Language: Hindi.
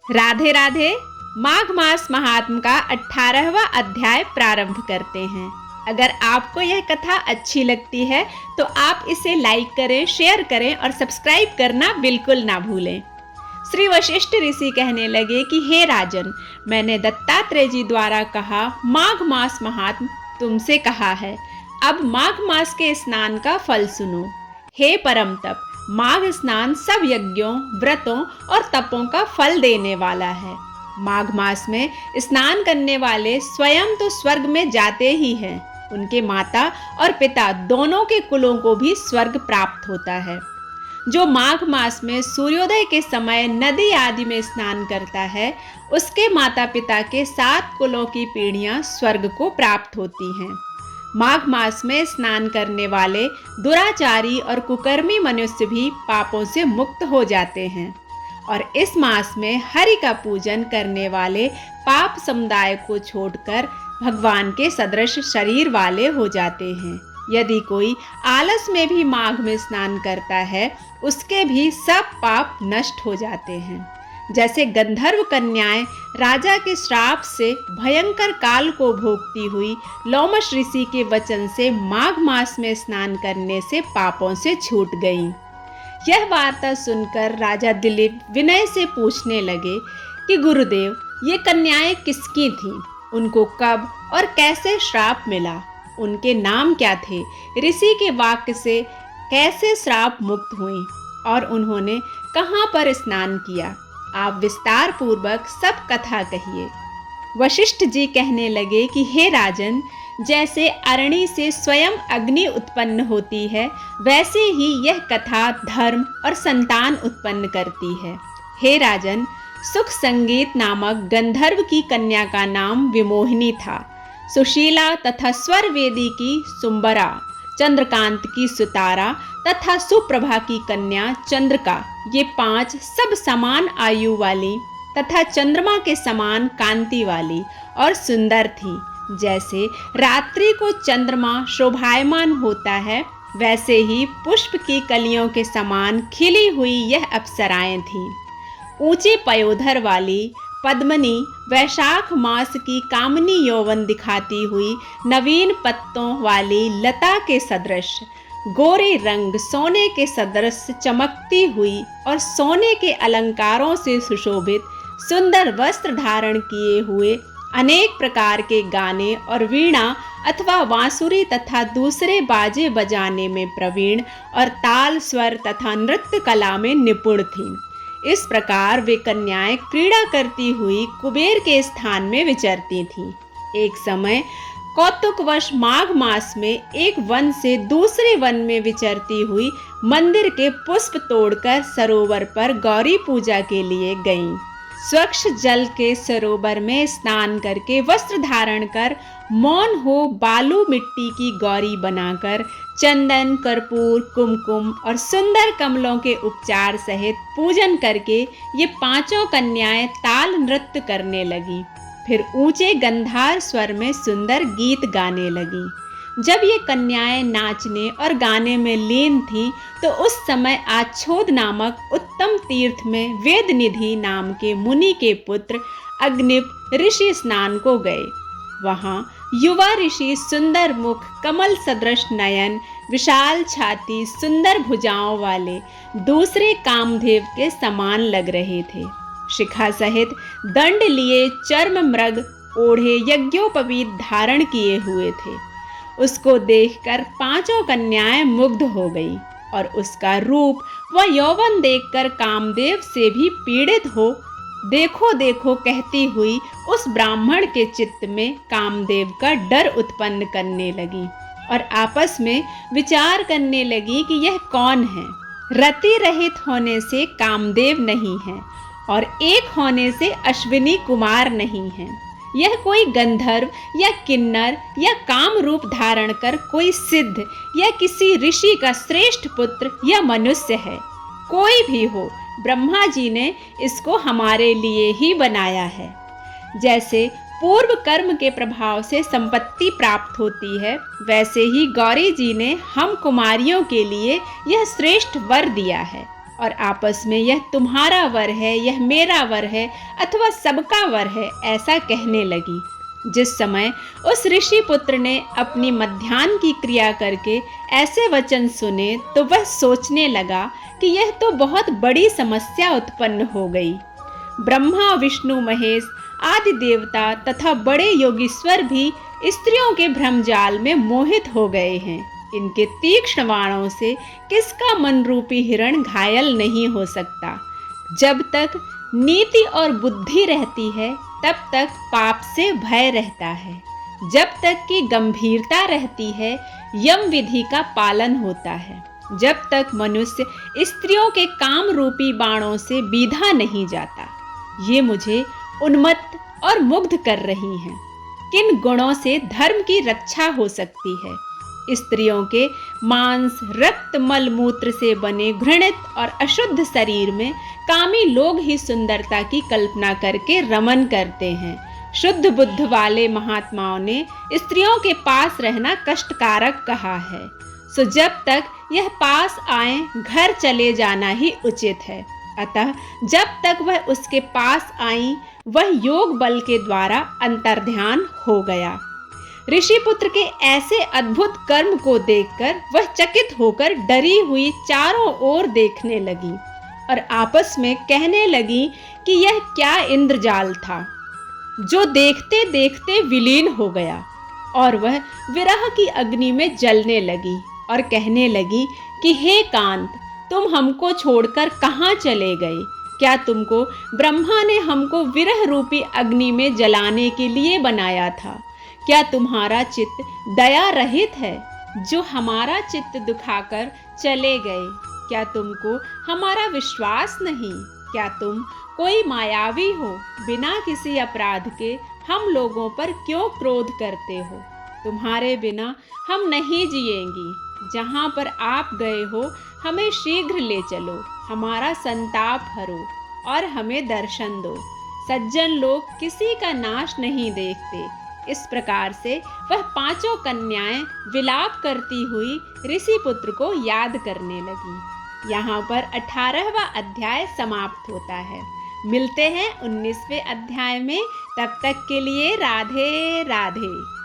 राधे राधे। माघ मास महात्म का 18वां अध्याय प्रारंभ करते हैं। अगर आपको यह कथा अच्छी लगती है तो आप इसे लाइक करें, शेयर करें और सब्सक्राइब करना बिल्कुल ना भूलें। श्री वशिष्ठ ऋषि कहने लगे कि हे राजन, मैंने दत्तात्रेय जी द्वारा कहा माघ मास महात्म तुमसे कहा है। अब माघ मास के स्नान का फल सुनो। हे परम तप, माघ स्नान सब यज्ञों, व्रतों और तपों का फल देने वाला है। माघ मास में स्नान करने वाले स्वयं तो स्वर्ग में जाते ही हैं, उनके माता और पिता दोनों के कुलों को भी स्वर्ग प्राप्त होता है। जो माघ मास में सूर्योदय के समय नदी आदि में स्नान करता है, उसके माता पिता के 7 कुलों की पीढ़ियां स्वर्ग को प्राप्त होती हैं। माघ मास में स्नान करने वाले दुराचारी और कुकर्मी मनुष्य भी पापों से मुक्त हो जाते हैं और इस मास में हरि का पूजन करने वाले पाप समुदाय को छोड़कर भगवान के सदृश शरीर वाले हो जाते हैं। यदि कोई आलस में भी माघ में स्नान करता है, उसके भी सब पाप नष्ट हो जाते हैं। जैसे गंधर्व कन्याएं राजा के श्राप से भयंकर काल को भोगती हुई लोमश ऋषि के वचन से माघ मास में स्नान करने से पापों से छूट गईं। यह वार्ता सुनकर राजा दिलीप विनय से पूछने लगे कि गुरुदेव, ये कन्याएं किसकी थीं? उनको कब और कैसे श्राप मिला? उनके नाम क्या थे? ऋषि के वाक्य से कैसे श्राप मुक्त हुईं और उन्होंने कहाँ पर स्नान किया? आप विस्तार पूर्वक सब कथा कहिए। वशिष्ठ जी कहने लगे कि हे राजन, जैसे अरणि से स्वयं अग्नि उत्पन्न होती है, वैसे ही यह कथा धर्म और संतान उत्पन्न करती है। हे राजन, सुख संगीत नामक गंधर्व की कन्या का नाम विमोहिनी था। सुशीला तथा स्वर वेदी की सुंबरा, चंद्रकांत की सुतारा तथा सुप्रभा की कन्या चंद्रका, ये 5 सब समान आयु वाली तथा चंद्रमा के समान कांति वाली और सुंदर थी। जैसे रात्रि को चंद्रमा शोभायमान होता है, वैसे ही पुष्प की कलियों के समान खिली हुई यह अप्सराएं थीं। ऊंचे पयोधर वाली पद्मनी वैशाख मास की कामनी यौवन दिखाती हुई नवीन पत्तों वाली लता के सदृश, गोरे रंग सोने के सदृश चमकती हुई और सोने के अलंकारों से सुशोभित सुंदर वस्त्र धारण किए हुए, अनेक प्रकार के गाने और वीणा अथवा बांसुरी तथा दूसरे बाजे बजाने में प्रवीण और ताल स्वर तथा नृत्य कला में निपुण थीं। इस प्रकार वे कन्याएं क्रीड़ा करती हुई कुबेर के स्थान में विचरती थीं। एक समय कौतुकवश माघ मास में एक वन से दूसरे वन में विचरती हुई मंदिर के पुष्प तोड़कर सरोवर पर गौरी पूजा के लिए गईं। स्वच्छ जल के सरोवर में स्नान करके वस्त्र धारण कर मौन हो बालू मिट्टी की गौरी बनाकर चंदन, कर्पूर, कुमकुम और सुंदर कमलों के उपचार सहित पूजन करके ये 5 कन्याएं ताल नृत्य करने लगी। फिर ऊंचे गंधार स्वर में सुंदर गीत गाने लगी। जब ये कन्याएं नाचने और गाने में लीन थीं, तो उस समय आच्छोद नामक उत्तम तीर्थ में वेदनिधि नाम के मुनि के पुत्र अग्निप ऋषि स्नान को गए। वहां युवा ऋषि सुंदर मुख, कमल सदृश नयन, विशाल छाती, सुंदर भुजाओं वाले दूसरे कामदेव के समान लग रहे थे। शिखा सहित दंड लिए, चर्म मृग ओढ़े, यज्ञोपवीत धारण किए हुए थे। उसको देखकर 5 कन्याएं मुग्ध हो गई और उसका रूप व यौवन देखकर कामदेव से भी पीड़ित हो देखो देखो कहती हुई उस ब्राह्मण के चित्त में कामदेव का डर उत्पन्न करने लगी और आपस में विचार करने लगी कि यह कौन है। रति रहित होने से कामदेव नहीं है और एक होने से अश्विनी कुमार नहीं है। यह कोई गंधर्व या किन्नर या काम रूप धारण कर कोई सिद्ध या किसी ऋषि का श्रेष्ठ पुत्र या मनुष्य है। कोई भी हो, ब्रह्मा जी ने इसको हमारे लिए ही बनाया है। जैसे पूर्व कर्म के प्रभाव से संपत्ति प्राप्त होती है, वैसे ही गौरी जी ने हम कुमारियों के लिए यह श्रेष्ठ वर दिया है। और आपस में यह तुम्हारा वर है, यह मेरा वर है अथवा सबका वर है, ऐसा कहने लगी। जिस समय उस ऋषि पुत्र ने अपनी मध्याह्न की क्रिया करके ऐसे वचन सुने तो वह सोचने लगा कि यह तो बहुत बड़ी समस्या उत्पन्न हो गई। ब्रह्मा, विष्णु, महेश आदि देवता तथा बड़े योगीश्वर भी स्त्रियों के भ्रमजाल में मोहित हो गए हैं। इनके तीक्ष्ण बाणों से किसका मन रूपी हिरण घायल नहीं हो सकता। जब तक नीति और बुद्धि रहती है तब तक पाप से भय रहता है। जब तक कि गंभीरता रहती है यम विधि का पालन होता है। जब तक मनुष्य स्त्रियों के काम रूपी बाणों से बीधा नहीं जाता। ये मुझे उन्मत्त और मुग्ध कर रही हैं। किन गुणों से धर्म की रक्षा हो सकती है? स्त्रियों के मांस, रक्त, मल मूत्र से बने घृणित और अशुद्ध शरीर में कामी लोग ही सुंदरता की कल्पना करके रमन करते हैं। शुद्ध बुद्ध वाले महात्माओं ने स्त्रियों के पास रहना कष्टकारक कहा है। सो जब तक यह पास आए घर चले जाना ही उचित है। अतः जब तक वह उसके पास आई वह योग बल के द्वारा अंतर्ध्यान हो गया। ऋषिपुत्र के ऐसे अद्भुत कर्म को देखकर वह चकित होकर डरी हुई चारों ओर देखने लगी और आपस में कहने लगी कि यह क्या इंद्रजाल था जो देखते देखते विलीन हो गया। और वह विरह की अग्नि में जलने लगी और कहने लगी कि हे कांत, तुम हमको छोड़कर कहाँ चले गए? क्या तुमको ब्रह्मा ने हमको विरह रूपी अग्नि में जलाने के लिए बनाया था? क्या तुम्हारा चित्त दया रहित है जो हमारा चित्त दुखाकर चले गए? क्या तुमको हमारा विश्वास नहीं? क्या तुम कोई मायावी हो? बिना किसी अपराध के हम लोगों पर क्यों क्रोध करते हो? तुम्हारे बिना हम नहीं जिएंगी। जहाँ पर आप गए हो हमें शीघ्र ले चलो, हमारा संताप हरो और हमें दर्शन दो। सज्जन लोग किसी का नाश नहीं देखते। इस प्रकार से वह पांचों कन्याएं विलाप करती हुई ऋषि पुत्र को याद करने लगी। यहाँ पर 18वां अध्याय समाप्त होता है। मिलते हैं 19वें अध्याय में। तब तक के लिए राधे राधे।